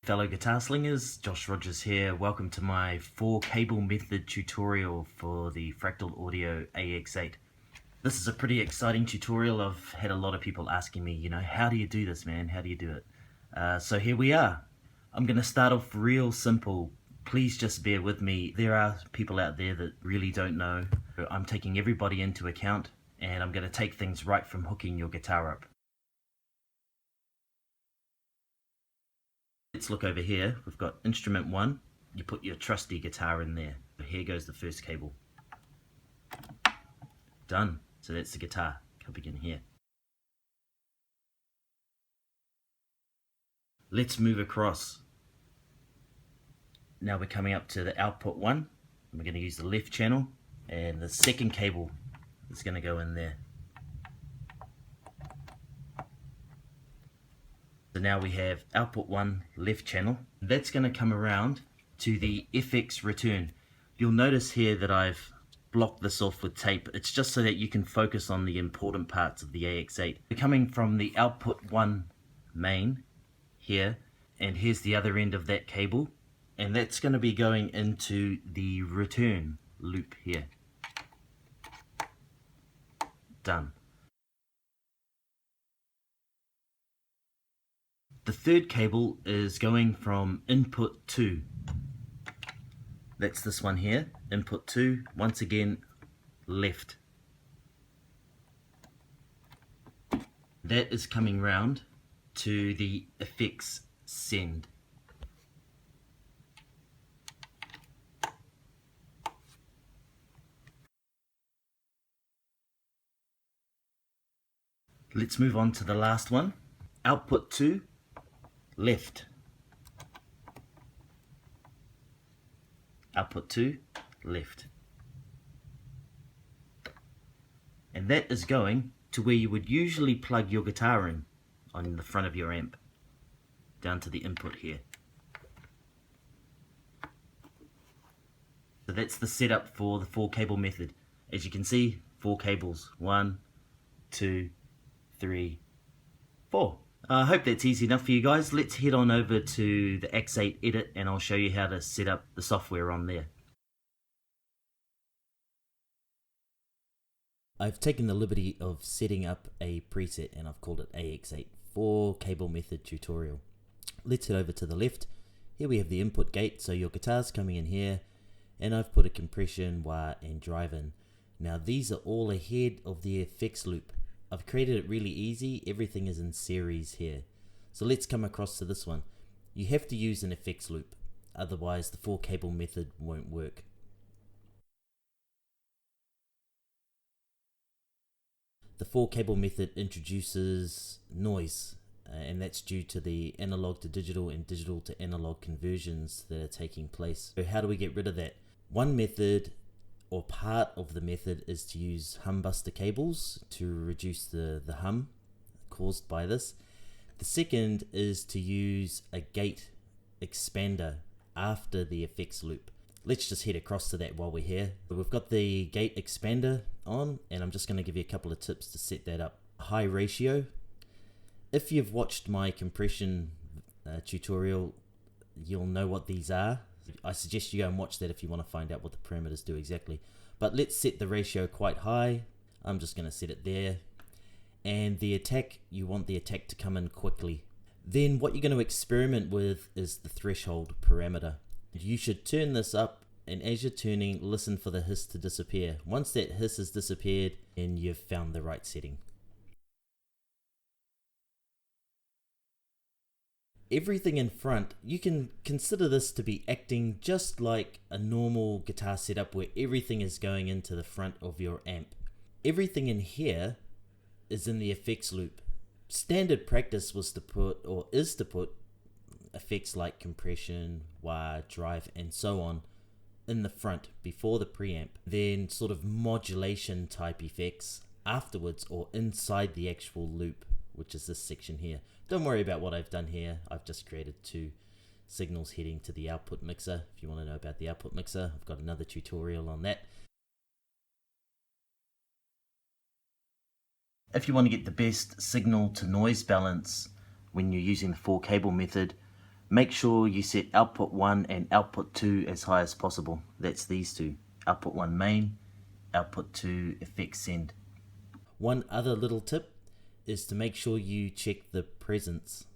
Fellow guitar slingers, Josh Rogers here. Welcome to my 4-cable method tutorial for the Fractal AX8. This is a pretty exciting tutorial. I've had a lot of people asking me, how do you do this, man? How do you do it? So here we are. I'm going to start off real simple. Please just bear with me. There are people out there that really don't know. I'm taking everybody into account, and I'm going to take things right from hooking your guitar up. Let's look over here. We've got instrument 1. You put your trusty guitar in there. Here goes the first cable. Done. So that's the guitar coming in here. Let's move across. Now we're coming up to the output 1. We're going to use the left channel, and the second cable is going to go in there. So now we have output 1 left channel. That's going to come around to the FX return. You'll notice here that I've blocked this off with tape. It's just so that you can focus on the important parts of the AX8. We're coming from the output 1 main here, and here's the other end of that cable, and that's going to be going into the return loop here. Done. The third cable is going from input 2. That's this one here, input 2, once again left. That is coming round to the effects send. Let's move on to the last one, output 2. Left, output 2, left, and that is going to where you would usually plug your guitar in on the front of your amp, down to the input here. So that's the setup for the 4-cable method. As you can see, 4 cables, 1, 2, 3, 4. I hope that's easy enough for you guys. Let's head on over to the AX8 edit and I'll show you how to set up the software on there. I've taken the liberty of setting up a preset and I've called it AX8 4-cable method tutorial. Let's head over to the left. Here we have the input gate, so your guitar's coming in here, and I've put a compression, wah, and drive in. Now these are all ahead of the effects loop. I've created it really easy. Everything is in series here. So let's come across to this one. You have to use an effects loop, otherwise the 4-cable method won't work. The 4-cable method introduces noise, and that's due to the analog to digital and digital to analog conversions that are taking place. So how do we get rid of that? One method, or part of the method, is to use hum buster cables to reduce the hum caused by this. The second is to use a gate expander after the effects loop. Let's just head across to that while we're here. We've got the gate expander on, and I'm just going to give you a couple of tips to set that up. High ratio. If you've watched my compression tutorial, you'll know what these are. I suggest you go and watch that if you want to find out what the parameters do exactly. But let's set the ratio quite high. I'm just going to set it there. And the attack, you want the attack to come in quickly. Then what you're going to experiment with is the threshold parameter. You should turn this up, and as you're turning, listen for the hiss to disappear. Once that hiss has disappeared, then you've found the right setting. Everything in front, you can consider this to be acting just like a normal guitar setup where everything is going into the front of your amp. Everything in here is in the effects loop. Standard practice was to put, or is to put, effects like compression, wah, drive, and so on in the front before the preamp. Then sort of modulation type effects afterwards or inside the actual loop, which is this section here. Don't worry about what I've done here. I've just created 2 signals heading to the output mixer. If you want to know about the output mixer, I've got another tutorial on that. If you want to get the best signal to noise balance when you're using the 4-cable method, Make sure you set output 1 and output 2 as high as possible. That's these two. Output 1 main, output 2 effects send. One other little tip is to make sure you check the presence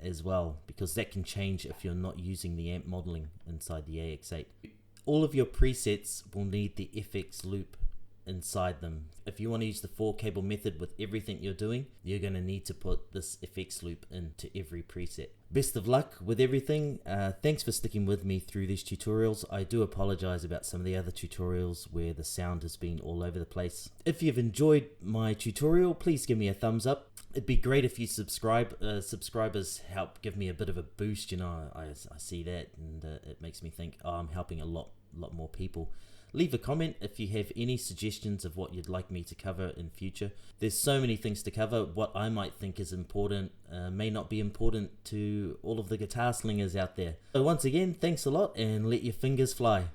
as well, because that can change if you're not using the amp modeling inside the AX8. All of your presets will need the FX loop inside them. If you want to use the 4-cable method with everything you're doing, you're going to need to put this FX loop into every preset. Best of luck with everything. Thanks for sticking with me through these tutorials. I do apologize about some of the other tutorials where the sound has been all over the place. If you've enjoyed my tutorial, please give me a thumbs up. It'd be great if you subscribe. Subscribers help give me a bit of a boost. You know, I see that, and it makes me think, oh, I'm helping a lot more people. Leave a comment if you have any suggestions of what you'd like me to cover in future. There's so many things to cover. What I might think is important may not be important to all of the guitar slingers out there. So once again, thanks a lot, and let your fingers fly.